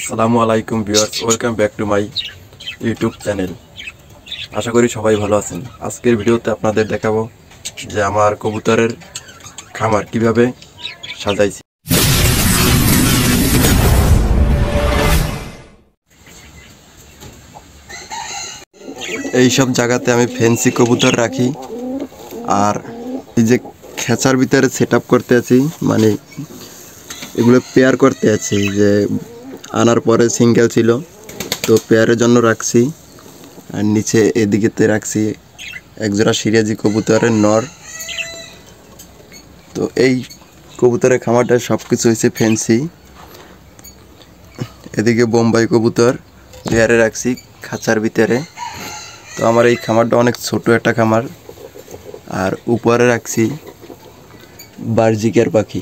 আসসালামু আলাইকুম viewers, welcome back to my YouTube channel. আশা করি সবাই ভালো আছেন। আজকের ভিডিওতে আপনাদের দেখাবো যে আমার কবুতরের খামার কিভাবে সাজাইছি। এই সব জায়গাতে আমি ফ্যান্সি কবুতর রাখি, আর এই যে খেঁচার ভিতরে সেট আপ করতে আছি, মানে এগুলো পেয়ার করতে আছি। যে আনার পরে সিঙ্গেল ছিল, তো পেয়ারের জন্য রাখছি। আর নিচে এদিকেতে রাখছি একজোড়া সিরাজি কবুতরের নর। তো এই কবুতরের খামারটা সব কিছু হয়েছে ফ্যান্সি। এদিকে বোম্বাই কবুতর পেয়ারে রাখছি খাঁচার ভিতরে। তো আমার এই খামারটা অনেক ছোট একটা খামার। আর উপরে রাখছি বার্জিকের পাখি,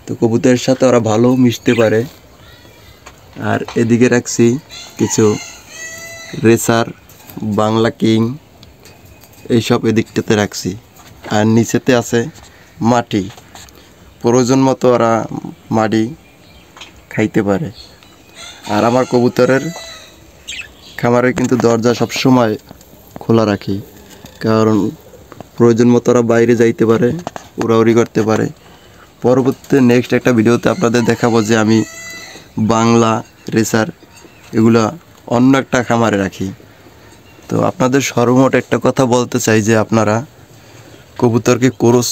তো কবুতরের সাথে ওরা ভালো মিশতে পারে। আর এদিকে রাখছি কিছু রেসার, বাংলা কিং, এইসব এদিকটাতে রাখছি। আর নিচেতে আছে মাটি, প্রয়োজন মতো ওরা মাটি খাইতে পারে। আর আমার কবুতরের খামারে কিন্তু দরজা সবসময় খোলা রাখি, কারণ প্রয়োজন মতো ওরা বাইরে যাইতে পারে, উড়াউড়ি করতে পারে। পরবর্তীতে নেক্সট একটা ভিডিওতে আপনাদের দেখাবো যে আমি বাংলা রেসার এগুলা অন্য একটা খামারে রাখি। তো আপনাদের সর্বমোট একটা কথা বলতে চাই যে আপনারা কবুতরকে ক্রস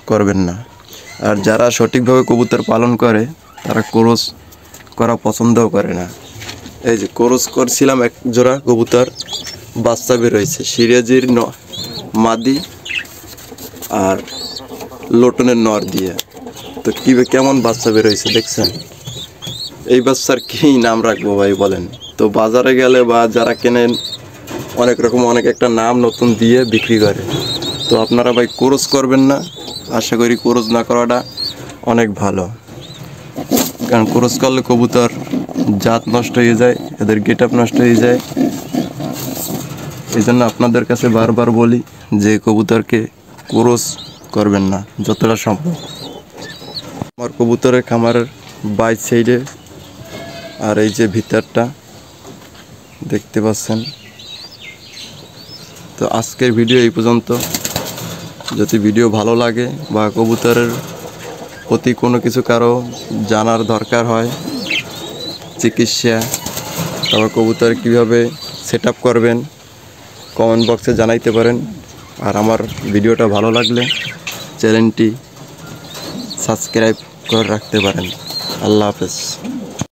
করবেন না। আর যারা সঠিকভাবে কবুতর পালন করে তারা ক্রস করা পছন্দও করে না। এই যে ক্রস করছিলাম এক জোড়া কবুতর, বাচ্চা বেরোয়েছে সিরাজির মাদি আর লোটনের নর দিয়ে। তো কেমন বাচ্চা বেরোয়েছে দেখছেন? এই বাচ্চার কী নাম রাখবো ভাই বলেন? তো বাজারে গেলে বা যারা কেনেন অনেক রকম অনেক একটা নাম নতুন দিয়ে বিক্রি করে। তো আপনারা ভাই ক্রস করবেন না। আশা করি ক্রস না করাটা অনেক ভালো, কারণ ক্রস করলে কবুতর জাত নষ্ট হয়ে যায়, এদের গেট আপ নষ্ট হয়ে যায়। এই জন্য আপনাদের কাছে বারবার বলি যে কবুতরকে ক্রস করবেন না যতটা সম্ভব। আমার কবুতরের খামারের বাইর সাইডে আর এই যে ভিতরটা দেখতে পাচ্ছেন। তো আজকের ভিডিও এই পর্যন্ত। যদি ভিডিও ভালো লাগে বা কবুতরের প্রতি কোনো কিছু কারো জানার দরকার হয়, চিকিৎসা, তারপর কবুতর কীভাবে সেট আপ করবেন, কমেন্ট বক্সে জানাইতে পারেন। আর আমার ভিডিওটা ভালো লাগলে চ্যানেলটি সাবস্ক্রাইব করে রাখতে পারেন। আল্লাহ হাফেজ।